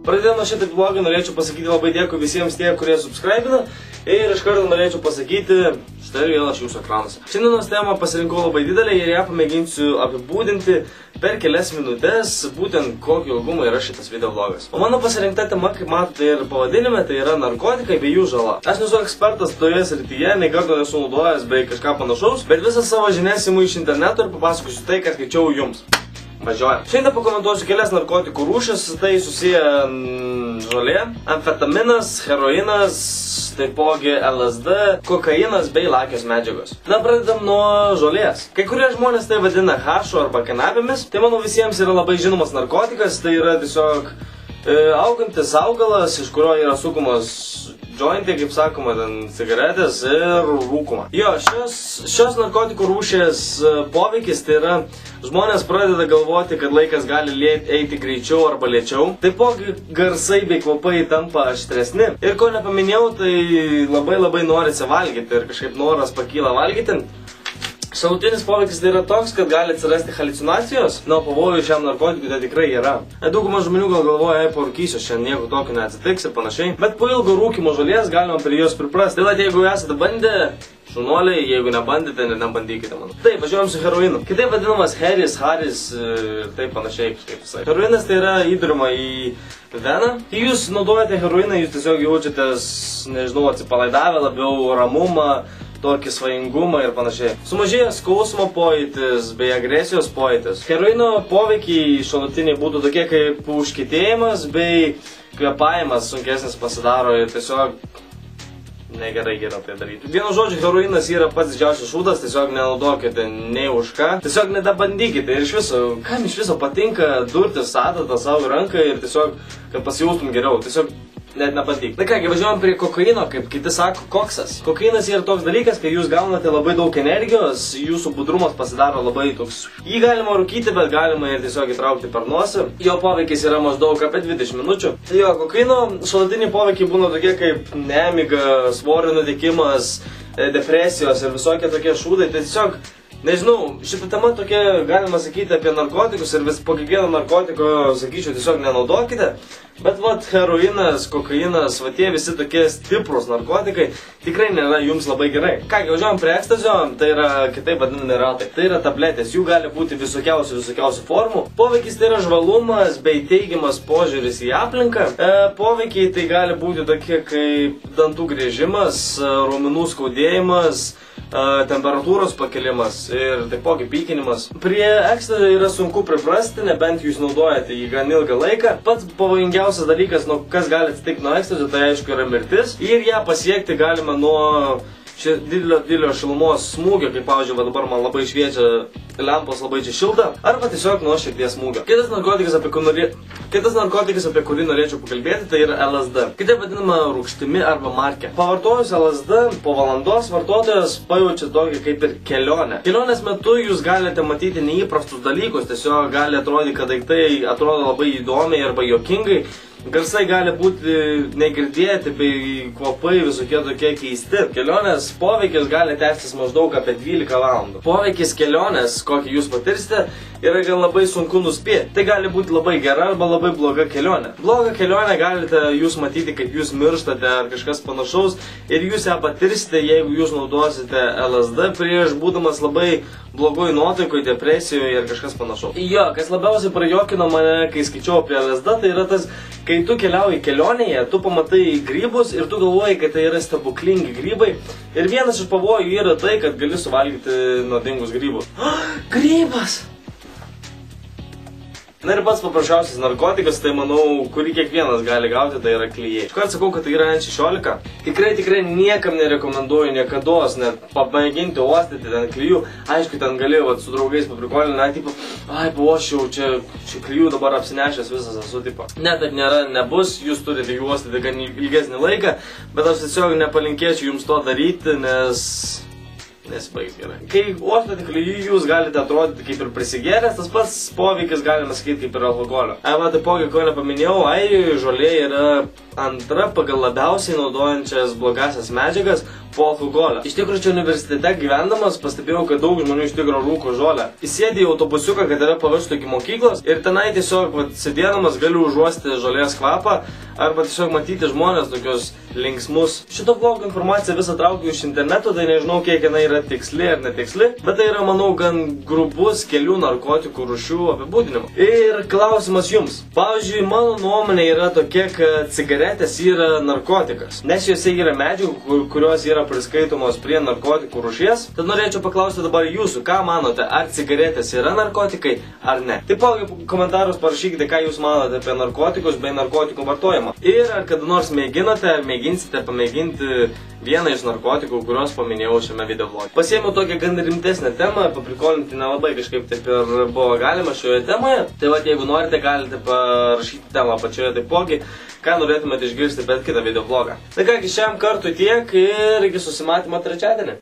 Pradėdama šitą vlogą norėčiau pasakyti labai dėkui visiems tie, kurie subscribina. Ir iš karto norėčiau pasakyti, štai vėl aš jūsų ekranuose. Šiandienos temą pasirinkau labai didelį ir ją pamėginsiu apibūdinti per kelias minutės, būtent kokio ilgumo yra šitas video vlogas. O mano pasirinkta tema, kaip matote ir pavadinime, tai yra narkotikai bei jų žala. Aš nesu ekspertas toje srityje, nei karto nesu naudojęs bei kažką panašaus, bet visą savo žinias imu iš interneto ir papasakosiu tai, ką skaičiau jums. Važiuojam. Šiandien pakomentuosiu kelias narkotikų rūšis, tai susiję žolė, amfetaminas, heroinas, taipogi LSD, kokainas bei lakios medžiagos. Na, pradedam nuo žolės. Kai kurie žmonės tai vadina hašu arba kanapėmis, tai manau visiems yra labai žinomas narkotikas, tai yra tiesiog augantis augalas, iš kurio yra sukumos jointai, kaip sakoma, ten cigaretės ir rūkoma. Jo, šios narkotikų rūšės poveikis tai yra žmonės pradeda galvoti, kad laikas gali eiti greičiau arba lėčiau. Taipogi garsai bei kvapai tampa aštresni. Ir ko nepaminėjau, tai labai norisi valgyti ir kažkaip noras pakyla valgyti. Šalutinis poveikis tai yra toks, kad gali atsirasti haliucinacijos, na, pavojų šiam narkotikui tai tikrai yra. Dauguma žmonių gal galvoja, parūkysiu, šiandien nieko tokio neatsitiks ir panašiai, bet po ilgo rūkymo žolės galima prie jos priprasti. Tai jeigu esate bandę, šunuoliai, jeigu nebandėte, nebandykite mano. Taip, važiuojam su heroinu. Kitaip vadinamas heris, haris ir taip panašiai kažkaip visai. Heroinas tai yra įdurima į veną. Kai jūs naudojate heroiną, jūs tiesiog jaučiatės, nežinau, atsipalaidavę, labiau ramumą, tokį svajingumą ir panašiai. Sumažėja skausmo pojūtis bei agresijos pojūtis. Heroino poveikiai šalutiniai būtų tokie kaip užkietėjimas bei kvėpavimas sunkesnis pasidaro ir tiesiog negerai geriau tai daryti. Vienu žodžiu, heroinas yra pats didžiausias šūdas, tiesiog nenaudokite nei už ką. Tiesiog nedabandykite ir iš viso, kam iš viso patinka durtis adatą savo ranką ir tiesiog, kad pasijaustum geriau. Tiesiog net nepatik. Na kągi, važiuojam prie kokaino, kaip kiti sako, koksas. Kokainas yra toks dalykas, kai jūs gaunate labai daug energijos, jūsų budrumas pasidaro labai toks. Jį galima rūkyti, bet galima ir tiesiog įtraukti per nosį. Jo poveikis yra maždaug apie 20 minučių. Jo, kokaino šalutiniai poveikiai būna tokie kaip nemiga, svorio nutekimas, depresijos ir visokie tokie šūdai. Tai tiesiog, nežinau, šitą temą tokia galima sakyti apie narkotikus ir vis po kiekvieno narkotiko, sakyčiau, tiesiog nenaudokite. Bet vat heroinas, kokainas, va tie visi tokie stiprus narkotikai tikrai nėra jums labai gerai. Kągi, važiuojam prie ekstazio, tai yra kitaip vadinami ratai. Tai yra tabletės, jų gali būti visokiausių formų. Poveikis tai yra žvalumas bei teigiamas požiūris į aplinką. Poveikiai tai gali būti tokie kaip dantų griežimas, raumenų skaudėjimas, temperatūros pakelimas ir taipogi pykinimas. Prie ekstazio yra sunku priprasti, nebent jūs naudojate jį gan ilgą laiką. Pats pavojingiausias dalykas, kas gali atsitikti nuo ekstazio, tai aišku yra mirtis. Ir ją pasiekti galima nuo didelio šilumos smūgio, kaip pavyzdžiui, dabar man labai šviečia lempos, labai čia šilta, arba tiesiog nuo širdies smūgio. Kitas narkotikas, apie kurį norėčiau pakalbėti, tai yra LSD. Kitaip vadinama rūgštimi arba marke. Pavartojus LSD, po valandos vartotojas pajaučia tokį kaip ir kelionę. Kelionės metu jūs galite matyti neįprastus dalykus, tiesiog gali atrodyti, kad daiktai atrodo labai įdomiai arba juokingai. Garsai gali būti negirdėti, bei kvapai visokie tokie keisti. Kelionės poveikis gali tęstis maždaug apie 12 valandų. Poveikis kelionės, kokį jūs patirsite, yra gan labai sunku nuspėti. Tai gali būti labai gera arba labai bloga kelionė. Blogą kelionę galite jūs matyti, kaip jūs mirštate ar kažkas panašaus, ir jūs ją patirsite, jeigu jūs naudosite LSD prieš būdamas labai blogoj nuotaikoj, depresijoje ir kažkas panašaus. Jo, kas labiausiai prajokino mane, kai skaičiau apie LSD, tai yra tas, kai tu keliauji kelionėje, tu pamatai grybus ir tu galvoji, kad tai yra stebuklingi grybai. Ir vienas iš pavojų yra tai, kad gali suvalgyti nuodingus grybus. Grybas! Na ir pats paprasčiausias narkotikas, tai manau, kurį kiekvienas gali gauti, tai yra klijai. Iškart sakau, kad tai yra N16. Tikrai niekam nerekomenduoju niekados net pamėginti uostyti ten klijų. Aišku, ten gali su draugais paprikolinti, tipo, ai, pavošiau, čia klijų dabar apsinešęs visas esu, tipo. Ne, taip nėra, nebus, jūs turite jų uostyti gan ilgesnį laiką, bet aš tiesiog nepalinkėčiau jums to daryti, nes nesibaigs gerai. Kai uostate klijų, jūs galite atrodyti kaip ir prisigėręs, tas pats poveikis galima sakyti kaip ir alkoholio. Taipogi, ko nepaminėjau, Airijoje žolė yra antra pagal labiausiai naudojančias blogasias medžiagas po alkoholio. Iš tikrųjų, čia universitete gyvendamas pastebėjau, kad daug žmonių iš tikrųjų rūko žolę. Įsėdė į autobusiuką, kad tave pavežtų iki mokyklos ir tenai tiesiog sėdėdamas gali užuosti žolės kvapą arba tiesiog matyti žmonės tokius linksmus. Šito vlogo informaciją visą traukiu iš interneto, tai nežinau, kiek jinai yra tiksli ar netiksli, bet tai yra, manau, gan grubus kelių narkotikų rūšių apibūdinimas. Ir klausimas jums. Pavyzdžiui, mano nuomonė yra tokia, kad cigaretės yra narkotikas, nes jose yra medžiagų, kurios yra priskaitomos prie narkotikų rūšies. Tad norėčiau paklausti dabar jūsų, ką manote, ar cigaretės yra narkotikai ar ne. Taipogi komentarus parašykite, ką jūs manote apie narkotikus bei narkotikų vartojimą. Ir ar kada nors mėginote ar mėginsite pamėginti vieną iš narkotikų, kuriuos paminėjau šiame video vloge. Pasiėmiau tokią gan rimtesnę temą, paprikolinti nelabai kažkaip taip ir buvo galima šioje temoje. Tai vat, jeigu norite, galite parašyti temą apačioje taipogi, ką norėtumėte išgirsti bet kitą video vlogą. Tai kągi, šiam kartui tiek ir iki susimatymo trečiadienį.